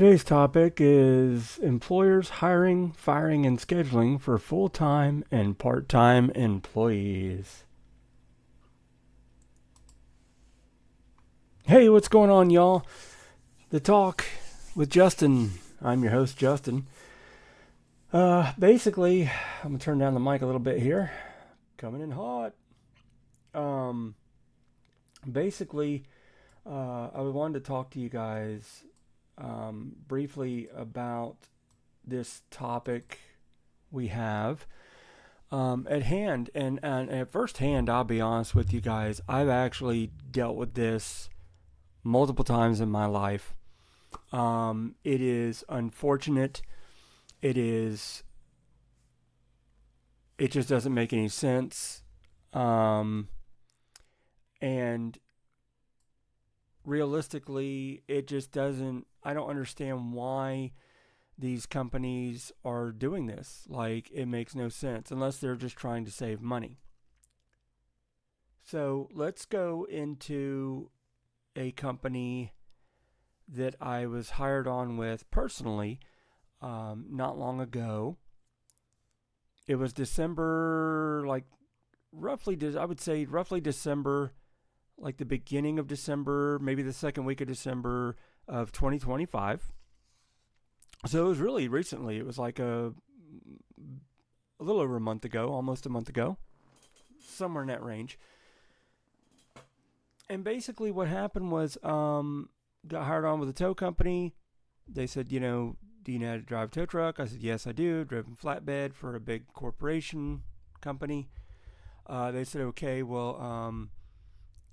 Today's topic is employers hiring, firing, and scheduling for full-time and part-time employees. Hey, what's going on, y'all? The Talk with Justin. I'm your host, Justin. Basically, I'm gonna turn down the mic a little bit here. Coming in hot. Um, basically, I wanted to talk to you guys briefly about this topic we have at hand. And at first hand, I'll be honest with you guys, I've actually dealt with this multiple times in my life. It is unfortunate. It is. It just doesn't make any sense. And realistically, it just doesn't. I don't understand why these companies are doing this. Like, it makes no sense unless they're just trying to save money. So let's go into a company that I was hired on with personally not long ago. It was December, like roughly, I would say roughly December, like the beginning of December, maybe the second week of December of 2025. So it was really recently. It was like a little over a month ago, almost a month ago, somewhere in that range. And basically, what happened was, got hired on with a tow company. They said, do you know how to drive a tow truck? I said, yes, I do. Driven flatbed for a big corporation company. They said, okay, well,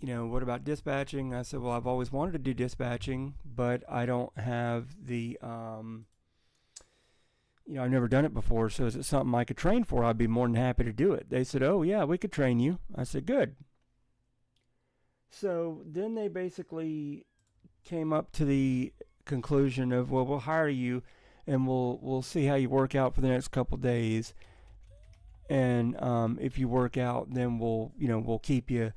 what about dispatching? I said, well, I've always wanted to do dispatching, but I don't have the, I've never done it before. So is it something I could train for? I'd be more than happy to do it. They said, oh, yeah, we could train you. I said, good. So then they basically came up to the conclusion of, well, we'll hire you and we'll see how you work out for the next couple days. And if you work out, then we'll keep you.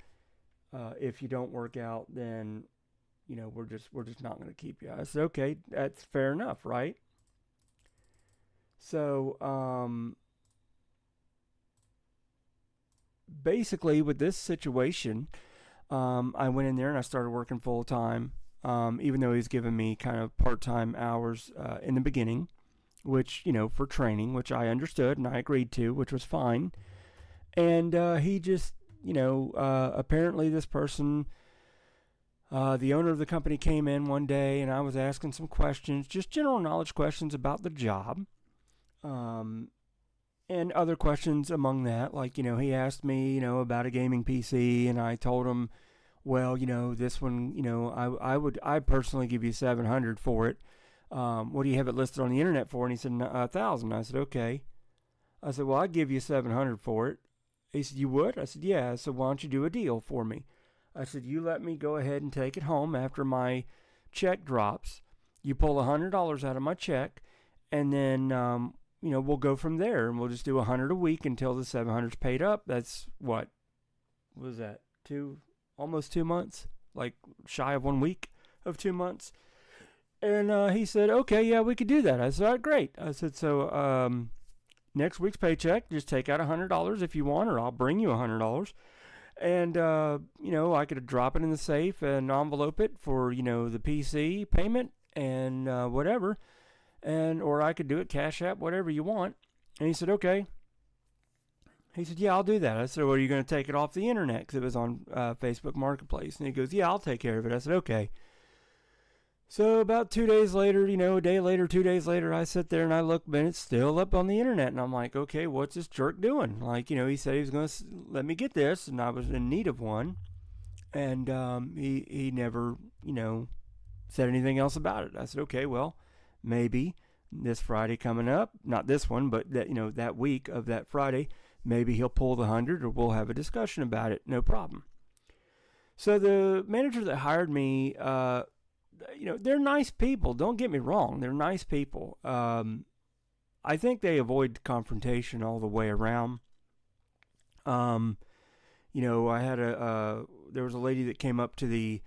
If you don't work out, then we're just not going to keep you. I said, okay, that's fair enough, right? So basically, with this situation, I went in there and I started working full time. Even though he's given me kind of part-time hours in the beginning, which, for training, which I understood and I agreed to, which was fine. And he just, apparently this person, the owner of the company came in one day and I was asking some questions, just general knowledge questions about the job. And other questions among that, like, he asked me, about a gaming PC, and I told him, well, this one, I'd personally give you 700 for it. What do you have it listed on the internet for? And he said, 1,000. I said, okay. I said, well, I'd give you 700 for it. He said, you would? I said, yeah. I said, why don't you do a deal for me? I said, you let me go ahead and take it home after my check drops. You pull $100 out of my check, and then, we'll go from there, and we'll just do 100 a week until the 700's paid up. That's what was that? Almost 2 months, like shy of 1 week of 2 months. And he said, okay, yeah, we could do that. I said, all right, great. I said, so next week's paycheck, just take out $100 if you want, or I'll bring you $100. And, I could drop it in the safe and envelope it for, the PC payment and whatever. Or I could do it Cash App, whatever you want. And he said, okay. He said, yeah, I'll do that. I said, well, are you going to take it off the internet? Because it was on Facebook Marketplace. And he goes, yeah, I'll take care of it. I said, okay. So about 2 days later, a day later, 2 days later, I sit there and I look, and it's still up on the internet. And I'm like, okay, what's this jerk doing? Like, he said he was going to let me get this, and I was in need of one. And he never, said anything else about it. I said, okay, well, maybe this Friday coming up, not this one, but that week of that Friday, maybe he'll pull the 100, or we'll have a discussion about it. No problem. So the manager that hired me, they're nice people. Don't get me wrong. They're nice people. I think they avoid confrontation all the way around. I had there was a lady that came up to the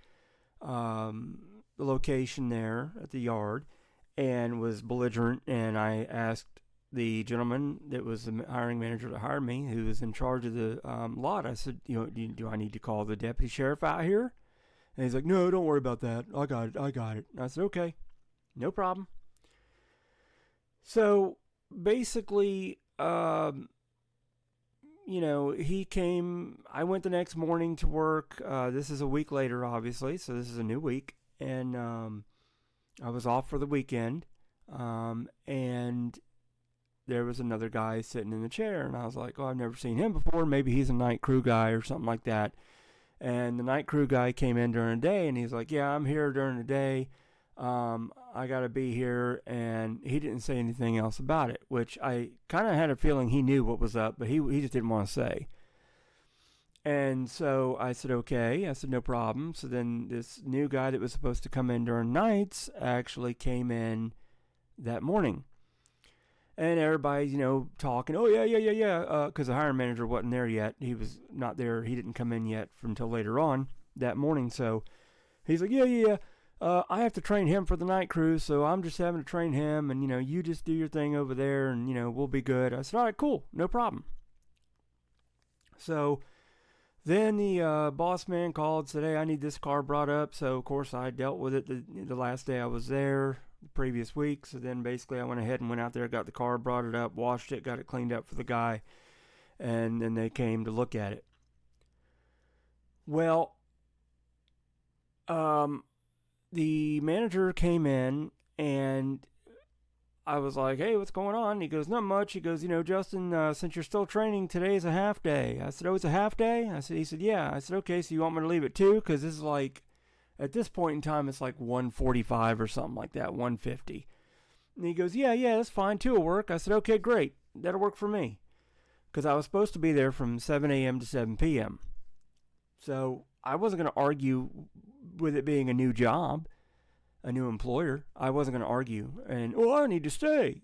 location there at the yard, and was belligerent. And I asked the gentleman that was the hiring manager that hired me, who was in charge of the lot. I said, do I need to call the deputy sheriff out here? And he's like, no, don't worry about that. I got it. And I said, okay, no problem. So basically, he came. I went the next morning to work. This is a week later, obviously, so this is a new week. And I was off for the weekend. And there was another guy sitting in the chair. And I was like, oh, I've never seen him before. Maybe he's a night crew guy or something like that. And the night crew guy came in during the day, and he's like, yeah, I'm here during the day. I got to be here. And he didn't say anything else about it, which I kind of had a feeling he knew what was up, but he just didn't want to say. And so I said, okay. I said, no problem. So then this new guy that was supposed to come in during nights actually came in that morning. And everybody's, talking, oh, yeah, because the hiring manager wasn't there yet. He was not there. He didn't come in yet until later on that morning. So he's like, yeah. I have to train him for the night crew, so I'm just having to train him. And, you just do your thing over there, and, we'll be good. I said, all right, cool. No problem. So then the boss man called, said, hey, I need this car brought up. So, of course, I dealt with it the last day I was there. The previous week. So then basically I went ahead and went out there, got the car, brought it up, washed it, got it cleaned up for the guy, and then they came to look at it. Well, the manager came in, and I was like, hey, what's going on? He goes, not much. He goes, Justin, since you're still training, today is a half day. I said, oh, it's a half day? He said, yeah. I said, okay, so you want me to leave at 2? Because this is like, at this point in time, it's like 1:45 or something like that, 1:50. And he goes, yeah, that's fine. 2 will work. I said, okay, great. That'll work for me. Because I was supposed to be there from 7 a.m. to 7 p.m. So I wasn't going to argue with it being a new job, a new employer. I wasn't going to argue. And, I need to stay.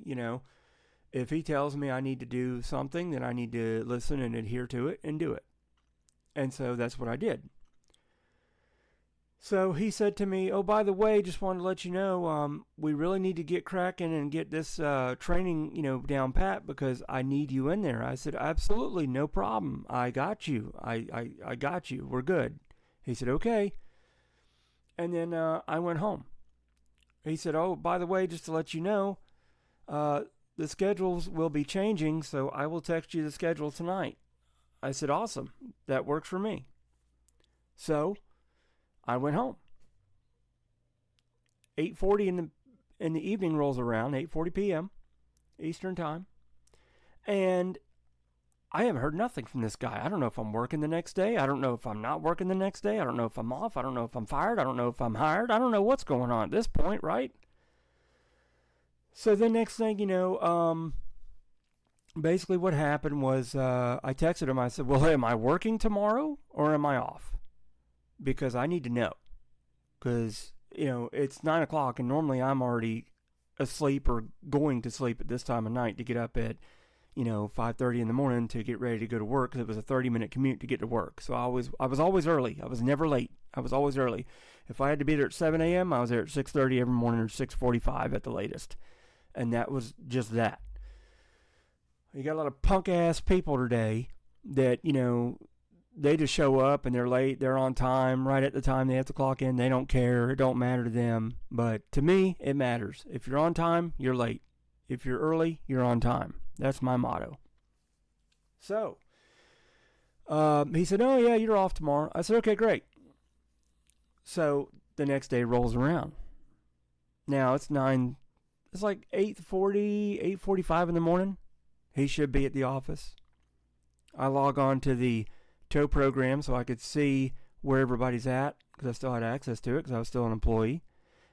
If he tells me I need to do something, then I need to listen and adhere to it and do it. And so that's what I did. So he said to me, oh, by the way, just wanted to let you know, we really need to get cracking and get this training, down pat, because I need you in there. I said, absolutely, no problem. I got you. I got you. We're good. He said, okay. And then I went home. He said, oh, by the way, just to let you know, the schedules will be changing, so I will text you the schedule tonight. I said, awesome. That works for me. So I went home. 8:40 in the evening rolls around, 8:40 p.m. Eastern time, and I haven't heard nothing from this guy. I don't know if I'm working the next day. I don't know if I'm not working the next day. I don't know if I'm off. I don't know if I'm fired. I don't know if I'm hired. I don't know what's going on at this point, right? So the next thing basically what happened was I texted him. I said, well, am I working tomorrow or am I off? Because I need to know. Because, it's 9 o'clock and normally I'm already asleep or going to sleep at this time of night to get up at, 5:30 in the morning to get ready to go to work, because it was a 30-minute commute to get to work. So I was always early. I was never late. I was always early. If I had to be there at 7 a.m., I was there at 6:30 every morning or 6:45 at the latest. And that was just that. You got a lot of punk-ass people today that, they just show up and they're late, they're on time, right at the time they have to clock in. They don't care. It don't matter to them. But to me, it matters. If you're on time, you're late. If you're early, you're on time. That's my motto. So, he said, oh, yeah, you're off tomorrow. I said, okay, great. So, the next day rolls around. Now, it's like 8:40, 8:45 in the morning. He should be at the office. I log on to the tow program so I could see where everybody's at, because I still had access to it because I was still an employee.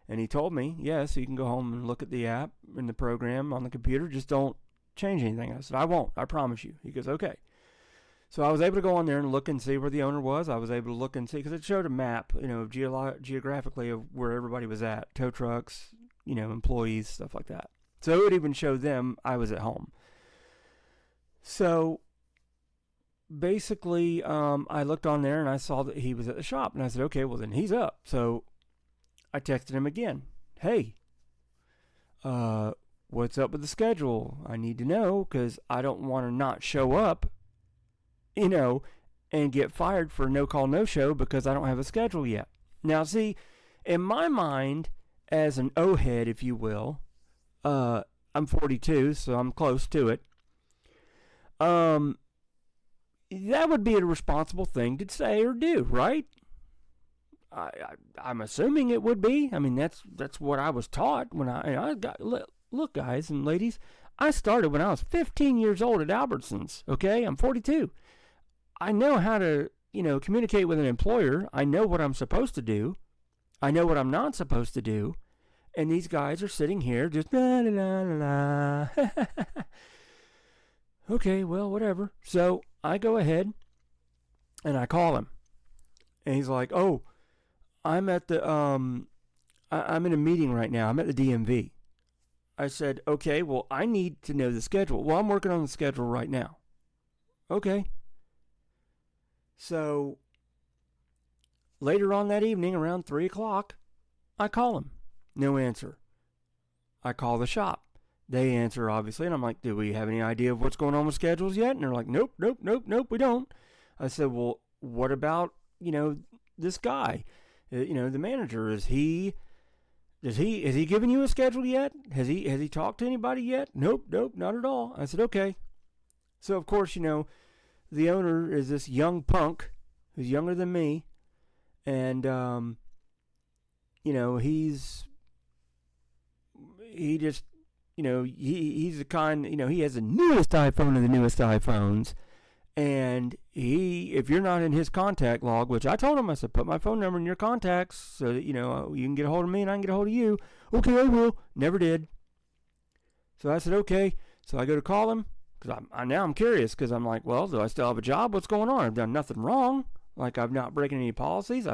And he told me, yes, you can go home and look at the app and the program on the computer. Just don't change anything. I said, I won't. I promise you. He goes, okay. So I was able to go on there and look and see where the owner was. I was able to look and see, because it showed a map, geographically of where everybody was at. Tow trucks, employees, stuff like that. So it would even show them I was at home. So basically, I looked on there and I saw that he was at the shop. And I said, okay, well then he's up. So I texted him again. Hey, What's up with the schedule? I need to know because I don't want to not show up, and get fired for no call, no show because I don't have a schedule yet. Now, see, in my mind, as an O-head, if you will, I'm 42, so I'm close to it. That would be a responsible thing to say or do, right? I'm assuming it would be. I mean, that's what I was taught when I got. Look, guys and ladies, I started when I was 15 years old at Albertsons. Okay, I'm 42. I know how to, communicate with an employer. I know what I'm supposed to do. I know what I'm not supposed to do. And these guys are sitting here just la la la la. Okay, well, whatever. So I go ahead and I call him, and he's like, "Oh, I'm at the I'm in a meeting right now. I'm at the DMV." I said, "Okay, well, I need to know the schedule." "Well, I'm working on the schedule right now." "Okay." So later on that evening, around 3 o'clock, I call him. No answer. I call the shop. They answer, obviously, and I'm like, "Do we have any idea of what's going on with schedules yet?" And they're like, "Nope, we don't." I said, "Well, what about, this guy? The manager, has he given you a schedule yet? Has he talked to anybody yet?" Nope, not at all." I said, "Okay." So, of course, the owner is this young punk who's younger than me, and he's the kind, he has the newest iPhone of the newest iPhones, and if you're not in his contact log, which I told him, I said, "Put my phone number in your contacts so that, you can get a hold of me and I can get a hold of you." "Okay, I will." Never did. So I said, "Okay." So I go to call him, because I'm curious, because I'm like, well, do I still have a job? What's going on? I've done nothing wrong. Like, I'm not breaking any policies.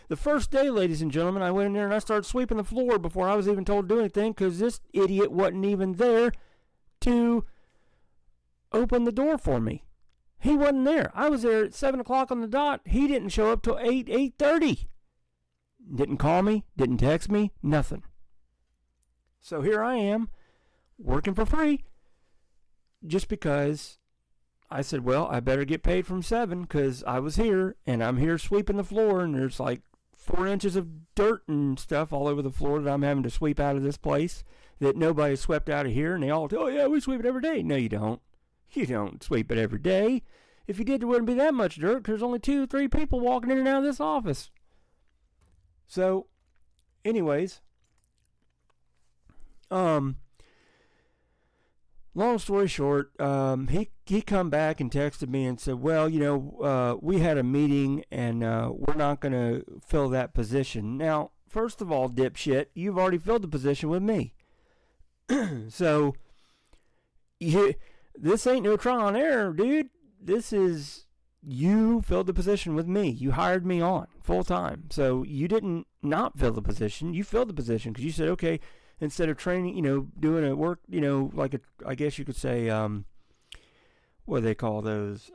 The first day, ladies and gentlemen, I went in there and I started sweeping the floor before I was even told to do anything, because this idiot wasn't even there to open the door for me. He wasn't there. I was there at 7 o'clock on the dot. He didn't show up till 8:30. Didn't call me, didn't text me, nothing. So here I am, working for free, just because I said, well, I better get paid from 7, because I was here, and I'm here sweeping the floor, and there's like 4 inches of dirt and stuff all over the floor that I'm having to sweep out of this place that nobody swept out of here, and they all, "Oh yeah, we sweep it every day." No, you don't. You don't sweep it every day. If you did, there wouldn't be that much dirt, because there's only 2-3 people walking in and out of this office. So, anyways, long story short, he come back and texted me and said, "Well, we had a meeting, and we're not going to fill that position." Now, first of all, dipshit, you've already filled the position with me. So, this ain't no trial and error, dude. This is, you filled the position with me. You hired me on full time. So you didn't not fill the position. You filled the position because you said, okay, instead of training, doing a work, I guess you could say, what do they call those?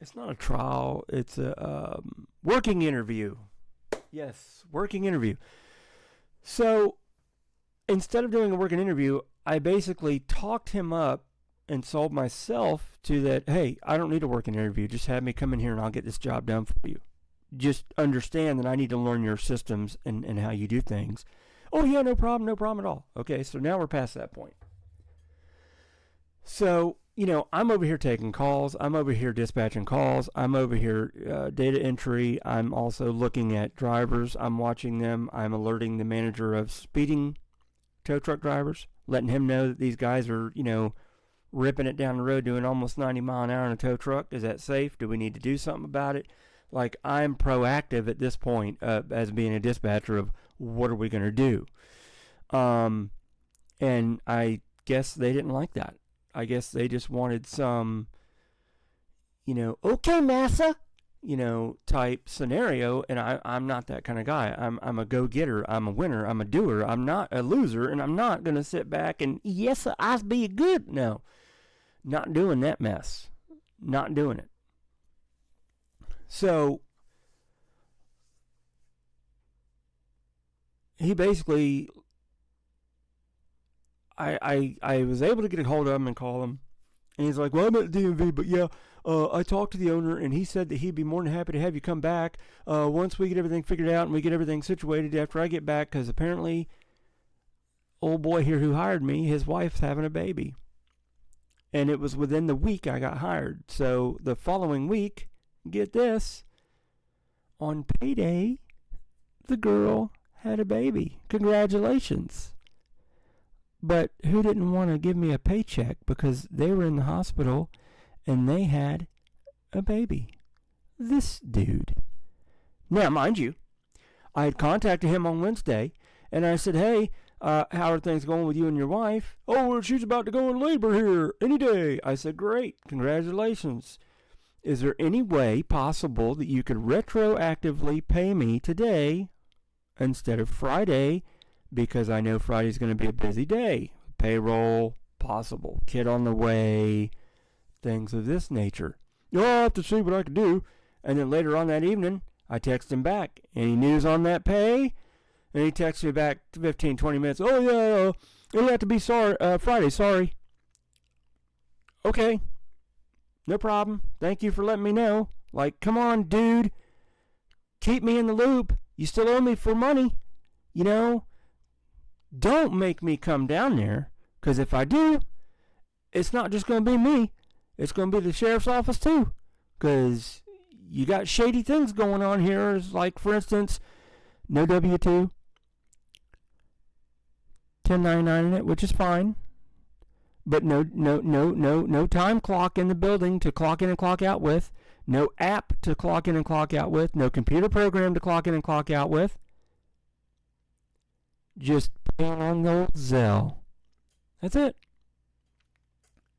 It's not a trial. It's a working interview. Yes, working interview. So instead of doing a working interview, I basically talked him up and sold myself to that, hey, I don't need a working interview. Just have me come in here and I'll get this job done for you. Just understand that I need to learn your systems and how you do things. "Oh, yeah, no problem at all." Okay, so now we're past that point. So, I'm over here taking calls. I'm over here dispatching calls. I'm over here data entry. I'm also looking at drivers. I'm watching them. I'm alerting the manager of speeding tow truck drivers, letting him know that these guys are, ripping it down the road doing almost 90 mile an hour in a tow truck. Is that safe? Do we need to do something about it? Like, I'm proactive at this point as being a dispatcher of what are we going to do? And I guess they didn't like that. I guess they just wanted some, okay, massa, type scenario. And I'm not that kind of guy. I'm a go-getter. I'm a winner. I'm a doer. I'm not a loser. And I'm not going to sit back and, yes, I be good. No, not doing that mess. Not doing it. So he basically, I was able to get a hold of him and call him. And he's like, well, I'm at the DMV, but yeah, I talked to the owner, and he said that he'd be more than happy to have you come back once we get everything figured out and we get everything situated after I get back, because apparently old boy here who hired me, his wife's having a baby. And it was within the week I got hired. So the following week, get this, on payday, the girl had a baby. Congratulations. But who didn't want to give me a paycheck because they were in the hospital and they had a baby? This dude. Now, mind you, I had contacted him on Wednesday, and I said, hey, how are things going with you and your wife? Oh, well, she's about to go in labor here any day. I said, great, congratulations. Is there any way possible that you could retroactively pay me today instead of Friday, because I know Friday's going to be a busy day? Payroll, possible, kid on the way, things of this nature. I'll have to see what I can do. And then later on that evening, I text him back. Any news on that pay? And he texts me back 15, 20 minutes. Oh, yeah, it'll have to be Friday, sorry. Okay, no problem. Thank you for letting me know. Like, come on, dude. Keep me in the loop. You still owe me for money. You know? Don't make me come down there, because if I do, it's not just going to be me. It's going to be the sheriff's office too, because you got shady things going on here. Like, for instance, no W-2, 1099 in it, which is fine, but no time clock in the building to clock in and clock out with, no app to clock in and clock out with, no computer program to clock in and clock out with. Just pay on the old Zelle. That's it.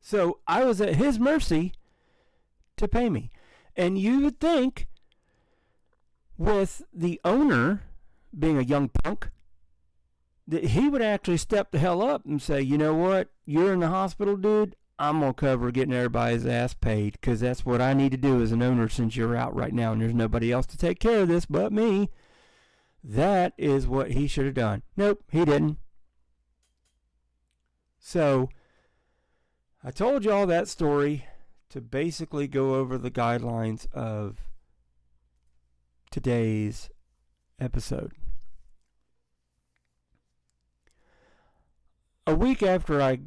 So I was at his mercy to pay me. And you would think, with the owner being a young punk, that he would actually step the hell up and say, you know what, you're in the hospital, dude, I'm going to cover getting everybody's ass paid, because that's what I need to do as an owner since you're out right now and there's nobody else to take care of this but me. That is what he should have done. Nope, he didn't. So, I told you all that story to basically go over the guidelines of today's episode. A week after I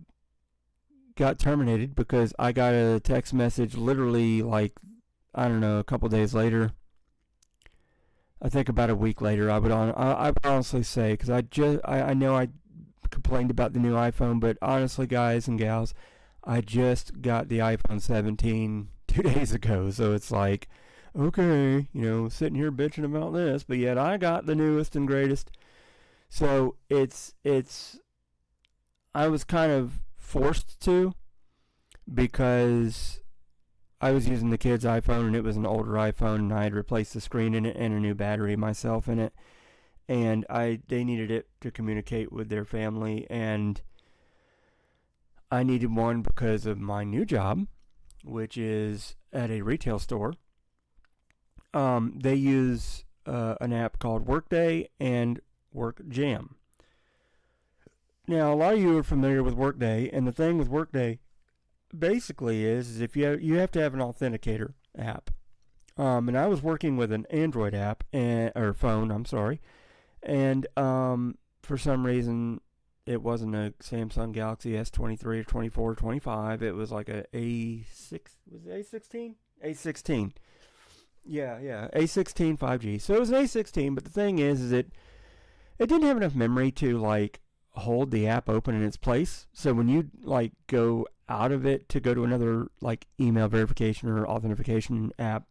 got terminated, because I got a text message literally like, I don't know, a couple days later. I think about a week later, I would honestly say, because I know I complained about the new iPhone, but honestly, guys and gals, I just got the iPhone 17 2 days ago, so it's like, okay, sitting here bitching about this, but yet I got the newest and greatest. So I was kind of forced to, because I was using the kid's iPhone, and it was an older iPhone, and I had replaced the screen in it and a new battery myself in it, and they needed it to communicate with their family, and I needed one because of my new job, which is at a retail store. They use an app called Workday and WorkJam. Now, a lot of you are familiar with Workday, and the thing with Workday basically is if you have to have an authenticator app. And I was working with an Android app, or phone, I'm sorry, and for some reason it wasn't a Samsung Galaxy S23 or 24 or 25. It was like a A6, was it A16? A16. Yeah, A16 5G. So it was an A16, but the thing is it didn't have enough memory to like hold the app open in its place. So when you like go out of it to go to another like email verification or authentication app,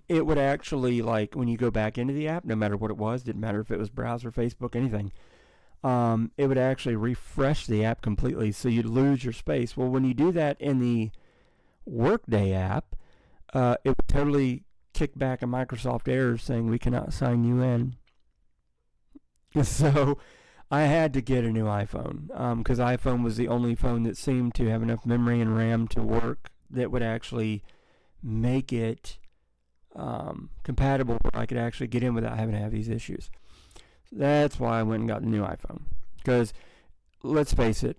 it would actually, like, when you go back into the app, no matter what it was, didn't matter if it was browser, Facebook, anything, it would actually refresh the app completely, so you'd lose your space. Well, when you do that in the Workday app, it would totally kick back a Microsoft error saying we cannot sign you in. So I had to get a new iPhone, because iPhone was the only phone that seemed to have enough memory and RAM to work that would actually make it compatible where I could actually get in without having to have these issues. That's why I went and got the new iPhone. Because, let's face it,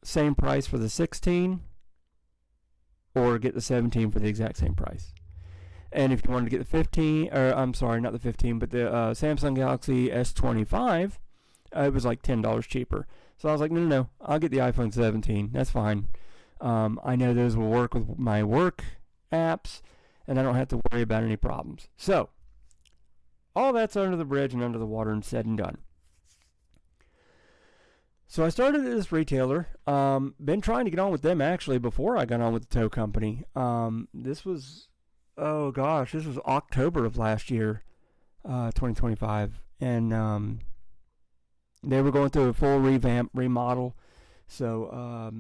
same price for the 16 or get the 17 for the exact same price. And if you wanted to get the 15, or I'm sorry, not the 15, but the Samsung Galaxy S25, it was like $10 cheaper. So I was like, no, I'll get the iPhone 17. That's fine. I know those will work with my work apps, and I don't have to worry about any problems. So, all that's under the bridge and under the water and said and done. So I started at this retailer. Been trying to get on with them actually before I got on with the tow company. This was October of last year, 2025. And they were going through a full remodel. So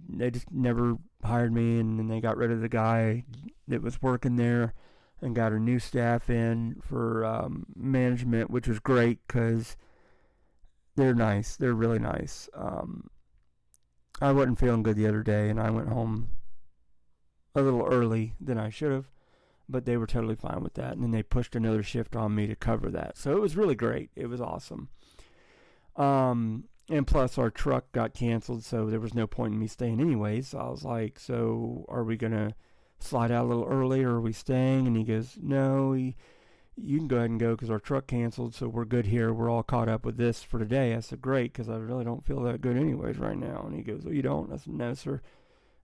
they just never hired me, and then they got rid of the guy that was working there and got a new staff in for management, which was great because they're nice. They're really nice. I wasn't feeling good the other day, and I went home a little early than I should have, but they were totally fine with that, and then they pushed another shift on me to cover that. So it was really great. It was awesome. And plus our truck got canceled, so there was no point in me staying anyways. So I was like, so are we going to slide out a little early, or are we staying? And he goes, no, you can go ahead and go because our truck canceled, so we're good here. We're all caught up with this for today. I said, great, because I really don't feel that good anyways right now. And he goes, oh, you don't? I said, no, sir.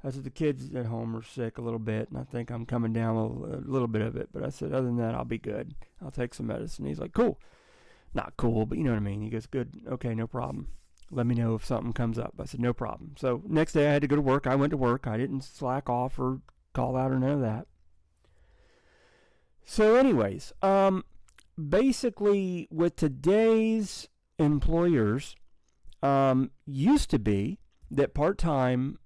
I said, the kids at home are sick a little bit, and I think I'm coming down a little bit of it. But I said, other than that, I'll be good. I'll take some medicine. He's like, cool. Not cool, but you know what I mean. He goes, good, okay, no problem. Let me know if something comes up. I said, no problem. So next day I had to go to work. I went to work. I didn't slack off or call out or none of that. So anyways, basically with today's employers, used to be that part-time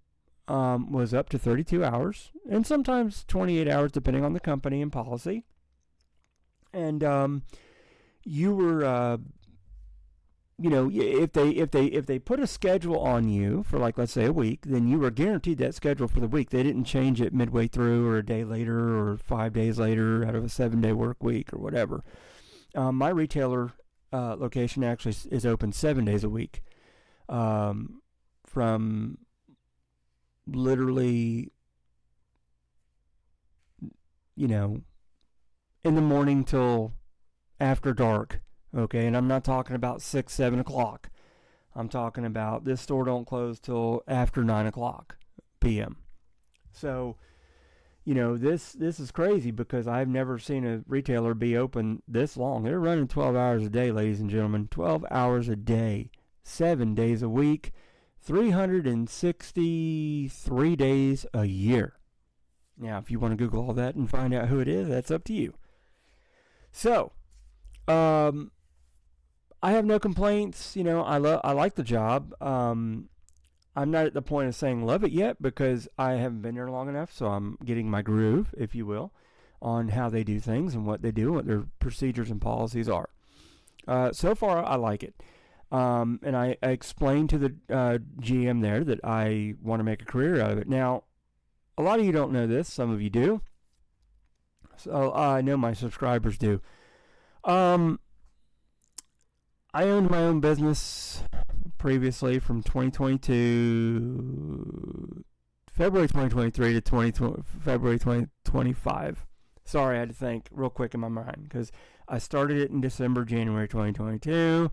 was up to 32 hours and sometimes 28 hours depending on the company and policy. And you were if they put a schedule on you for, like, let's say a week, then you were guaranteed that schedule for the week. They didn't change it midway through or a day later or 5 days later out of a 7-day work week or whatever. My retailer location actually is open 7 days a week, from literally, in the morning till after dark. Okay, and I'm not talking about 6, 7 o'clock. I'm talking about this store don't close till after 9 o'clock p.m. So, this is crazy because I've never seen a retailer be open this long. They're running 12 hours a day, ladies and gentlemen. 12 hours a day, 7 days a week, 363 days a year. Now, if you want to Google all that and find out who it is, that's up to you. So, I have no complaints. I like the job. I'm not at the point of saying love it yet because I haven't been there long enough, so I'm getting my groove, if you will, on how they do things and what they do, what their procedures and policies are. So far, I like it. And I explained to the GM there that I want to make a career out of it. Now, a lot of you don't know this. Some of you do. So I know my subscribers do. I owned my own business previously from 2022, February 2023 to February 2025. Sorry, I had to think real quick in my mind because I started it in January 2022,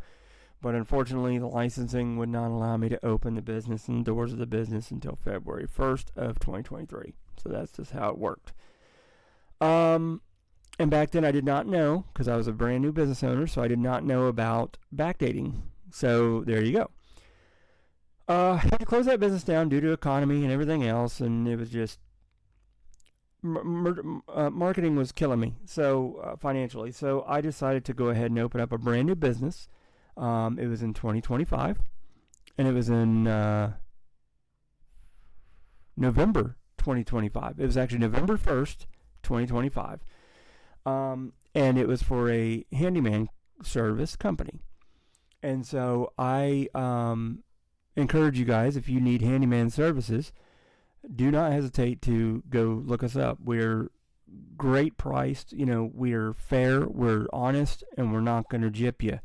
but unfortunately the licensing would not allow me to open the business and the doors of the business until February 1st of 2023. So that's just how it worked. And back then I did not know, because I was a brand new business owner, so I did not know about backdating. So there you go. I had to close that business down due to economy and everything else, and it was just, marketing was killing me, so financially. So I decided to go ahead and open up a brand new business. It was in 2025, and it was in November 2025. It was actually November 1st, 2025. And it was for a handyman service company. And so I encourage you guys, if you need handyman services, do not hesitate to go look us up. We're great priced, we're fair, we're honest, and we're not going to gyp you.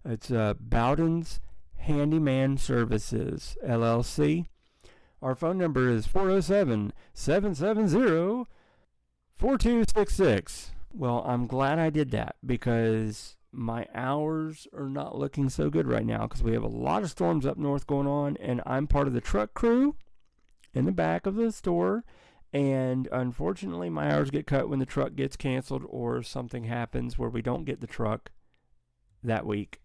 It's Bowden's Handyman Services, LLC. Our phone number is 407-770-4266. Well, I'm glad I did that because my hours are not looking so good right now because we have a lot of storms up north going on, and I'm part of the truck crew in the back of the store. And unfortunately, my hours get cut when the truck gets canceled or something happens where we don't get the truck that week.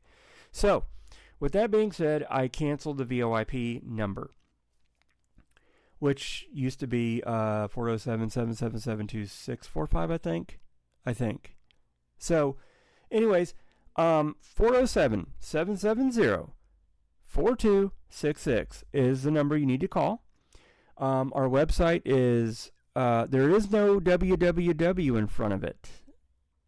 So, with that being said, I canceled the VoIP number, which used to be 407-777-2645, I think. So, anyways, 407-770-4266 is the number you need to call. Our website is, there is no www in front of it.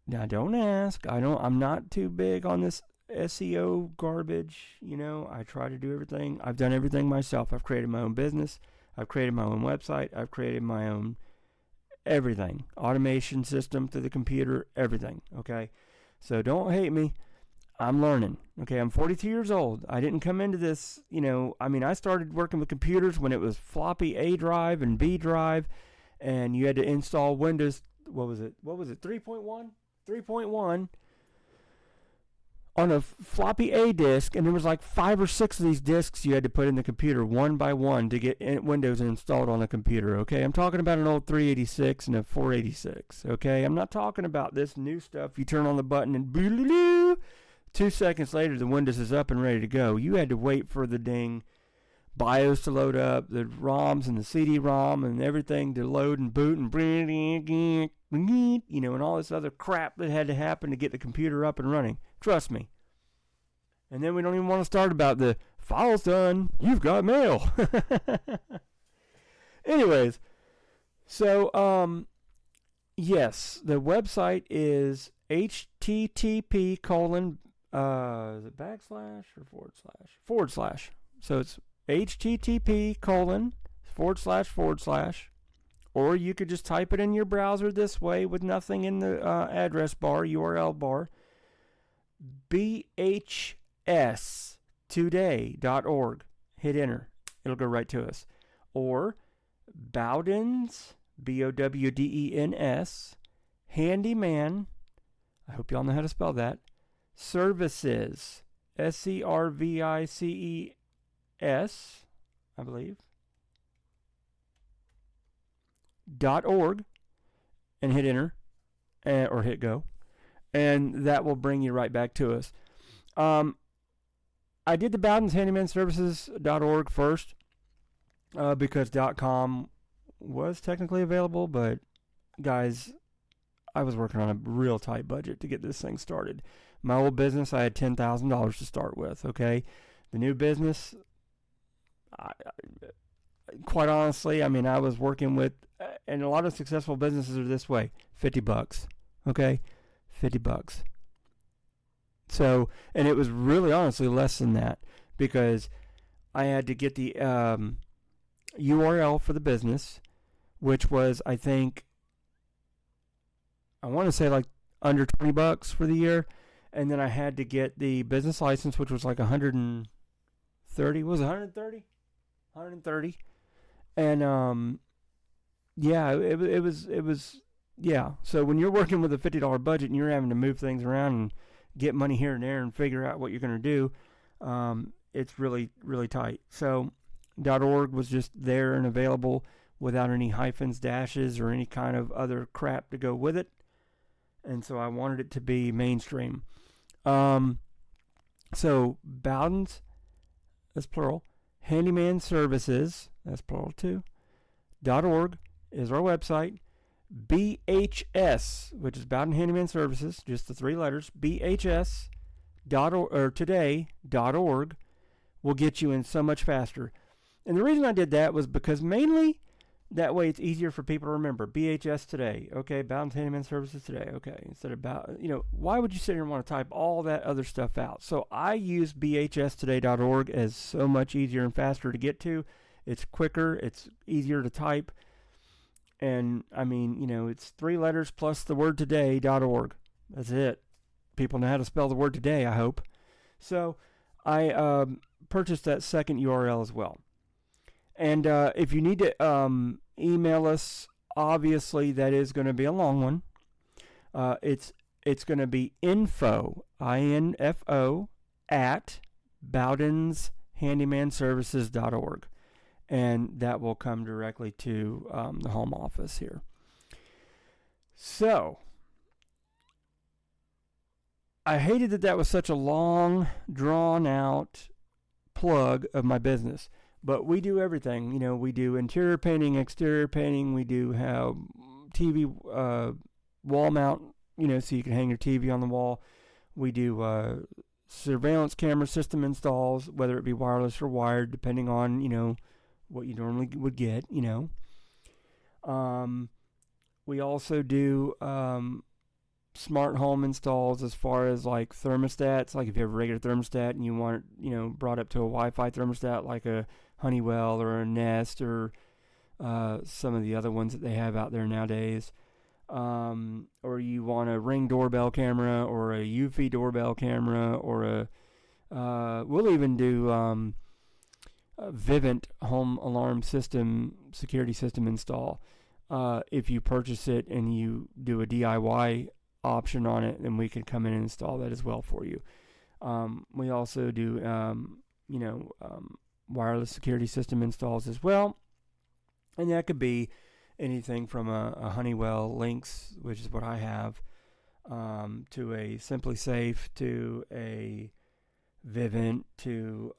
Now, don't ask. I'm not too big on this SEO garbage. I try to do everything. I've done everything myself. I've created my own business. I've created my own website. I've created my own everything. Automation system through the computer, everything. Okay? So don't hate me. I'm learning. Okay, I'm 42 years old. I didn't come into this, I started working with computers when it was floppy A drive and B drive, and you had to install Windows, what was it, 3.1? 3.1 on a floppy A disk, and there was like 5 or 6 of these disks you had to put in the computer one by one to get Windows installed on a computer, okay? I'm talking about an old 386 and a 486, okay? I'm not talking about this new stuff. You turn on the button and 2 seconds later, the Windows is up and ready to go. You had to wait for the dang BIOS to load up, the ROMs and the CD-ROM and everything to load and boot and and all this other crap that had to happen to get the computer up and running. Trust me. And then we don't even want to start about the file's done. You've got mail. Anyways, so yes, the website is http : is it backslash or forward slash? Forward slash. So it's http : / or you could just type it in your browser this way with nothing in the address bar, URL bar, bhstoday.org. Hit enter. It'll go right to us. Or Bowden's, Bowdens, Handyman, I hope y'all know how to spell that, Services, Services, I believe, .org, and hit enter, or hit go, and that will bring you right back to us. I did the Bowden's Handyman Services.org first, because .com was technically available, but guys, I was working on a real tight budget to get this thing started. My old business, I had $10,000 to start with, okay? The new business, quite honestly, I was working with, and a lot of successful businesses are this way, $50, okay? $50. So, and it was really honestly less than that because I had to get the URL for the business, which was, I want to say like under $20 for the year. And then I had to get the business license, which was like 130. Was it 130? 130. And yeah, it was yeah. So when you're working with a $50 budget and you're having to move things around and get money here and there and figure out what you're going to do, it's really, really tight. So .org was just there and available without any hyphens, dashes, or any kind of other crap to go with it. And so I wanted it to be mainstream. So Bowden's, that's plural, Handyman Services, that's plural too, .org is our website. BHS, which is Bowden Handyman Services, just the 3 letters, BHS.org, or today.org, will get you in so much faster. And the reason I did that was because mainly that way it's easier for people to remember. BHS today, okay, Bowden Handyman Services today, okay, instead of, why would you sit here and want to type all that other stuff out? So I use bhstoday.org as so much easier and faster to get to. It's quicker, it's easier to type. And it's 3 letters plus the word today.org. That's it. People know how to spell the word today, I hope. So I purchased that second URL as well. And if you need to email us, obviously that is going to be a long one. It's going to be info, info, at bowdenshandymanservices.org. And that will come directly to the home office here. So, I hated that was such a long, drawn-out plug of my business. But we do everything. You know, we do interior painting, exterior painting. We do have TV wall mount, you know, so you can hang your TV on the wall. We do surveillance camera system installs, whether it be wireless or wired, depending on, you know, what you normally would get, you know. We also do smart home installs as far as like thermostats. Like if you have a regular thermostat and you want it, you know, brought up to a Wi-Fi thermostat like a Honeywell or a Nest or some of the other ones that they have out there nowadays. Or you want a Ring doorbell camera or a Eufy doorbell camera or a we'll even do a Vivint home alarm system security system install. If you purchase it and you do a DIY option on it, then we can come in and install that as well for you. We also do wireless security system installs as well, and that could be anything from a Honeywell Lynx, which is what I have, to a Simply Safe, to a Vivint, to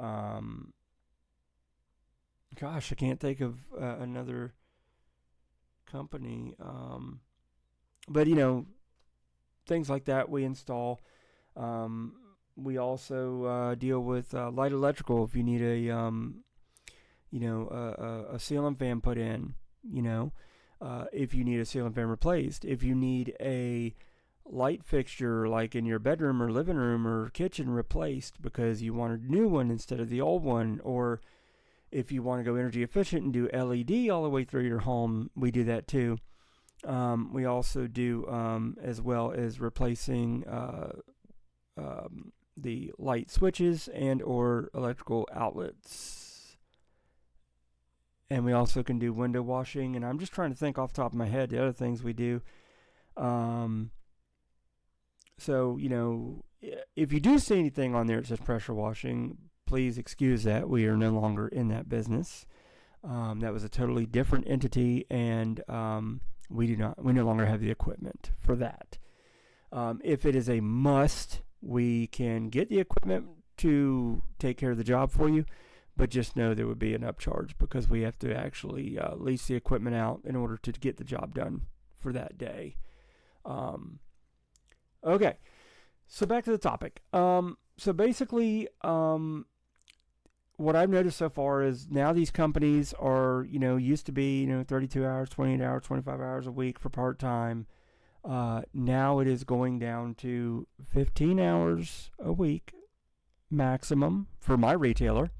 gosh, I can't think of another company, but you know, things like that we install. We also deal with light electrical if you need a ceiling fan put in, you know, if you need a ceiling fan replaced, if you need a light fixture like in your bedroom or living room or kitchen replaced because you want a new one instead of the old one, or if you want to go energy efficient and do LED all the way through your home, we do that too. We also do as well as replacing the light switches and or electrical outlets. And we also can do window washing. And I'm just trying to think off the top of my head the other things we do. So, you know, if you do see anything on there that says pressure washing, please excuse that. We are no longer in that business. That was a totally different entity, and we no longer have the equipment for that. If it is a must, we can get the equipment to take care of the job for you, but just know there would be an upcharge because we have to actually lease the equipment out in order to get the job done for that day. Okay, so back to the topic. So basically, what I've noticed so far is now these companies are, you know, used to be, you know, 32 hours, 28 hours, 25 hours a week for part-time. Now it is going down to 15 hours a week maximum for my retailer.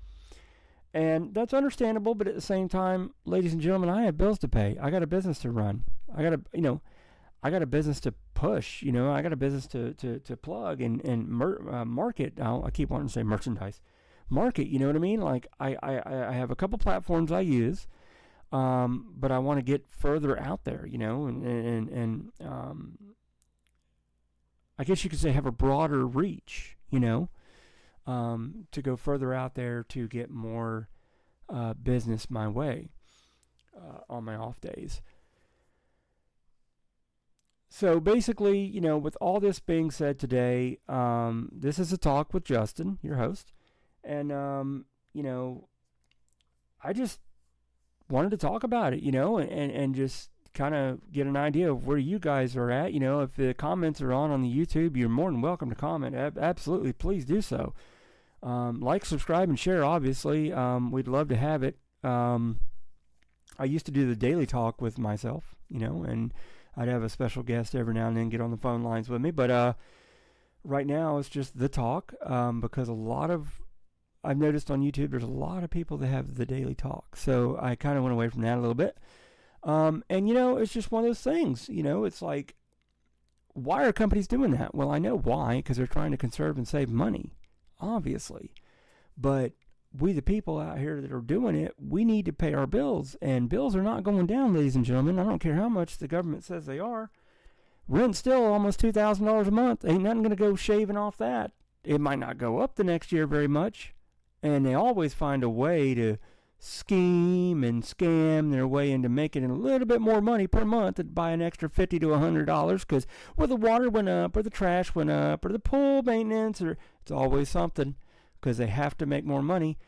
And that's understandable, but at the same time, ladies and gentlemen, I have bills to pay. I got a business to run. I got a business to push, you know, I got a business to plug and market. I keep wanting to say merchandise. Market, you know what I mean? Like I have a couple platforms I use, but I want to get further out there, you know, and I guess you could say have a broader reach, you know, to go further out there to get more business my way on my off days. So basically, you know, with all this being said today, this is a talk with Justin, your host. And, you know, I just wanted to talk about it, you know, and just kind of get an idea of where you guys are at. You know, if the comments are on the YouTube, you're more than welcome to comment. Absolutely, please do so. Like, subscribe, and share, obviously. We'd love to have it. I used to do the daily talk with myself, you know, and I'd have a special guest every now and then get on the phone lines with me. But right now it's just the talk because I've noticed on YouTube there's a lot of people that have the daily talk. So I kind of went away from that a little bit. And, you know, it's just one of those things. You know, it's like, why are companies doing that? Well, I know why, because they're trying to conserve and save money. obviously. But we, the people out here that are doing it, we need to pay our bills. And bills are not going down, ladies and gentlemen. I don't care how much the government says they are. Rent's still almost $2,000 a month. Ain't nothing going to go shaving off that. It might not go up the next year very much. And they always find a way to scheme and scam their way into making a little bit more money per month to buy an extra $50 to $100 because the water went up or the trash went up or the pool maintenance, or it's always something, because they have to make more money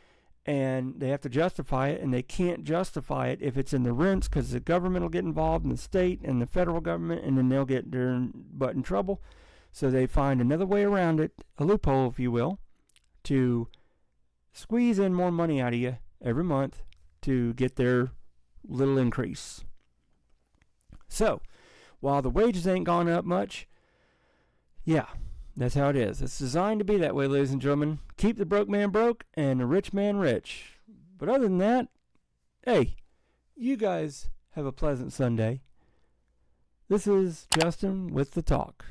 and they have to justify it, and they can't justify it if it's in the rents, because the government will get involved, and the state and the federal government, and then they'll get their butt in trouble. So they find another way around it, a loophole if you will, to squeeze in more money out of you every month to get their little increase. So, while the wages ain't gone up much, yeah, that's how it is. It's designed to be that way, ladies and gentlemen. Keep the broke man broke and the rich man rich. But other than that, hey, you guys have a pleasant Sunday. This is Justin with the Talk.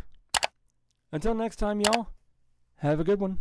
Until next time, y'all, have a good one.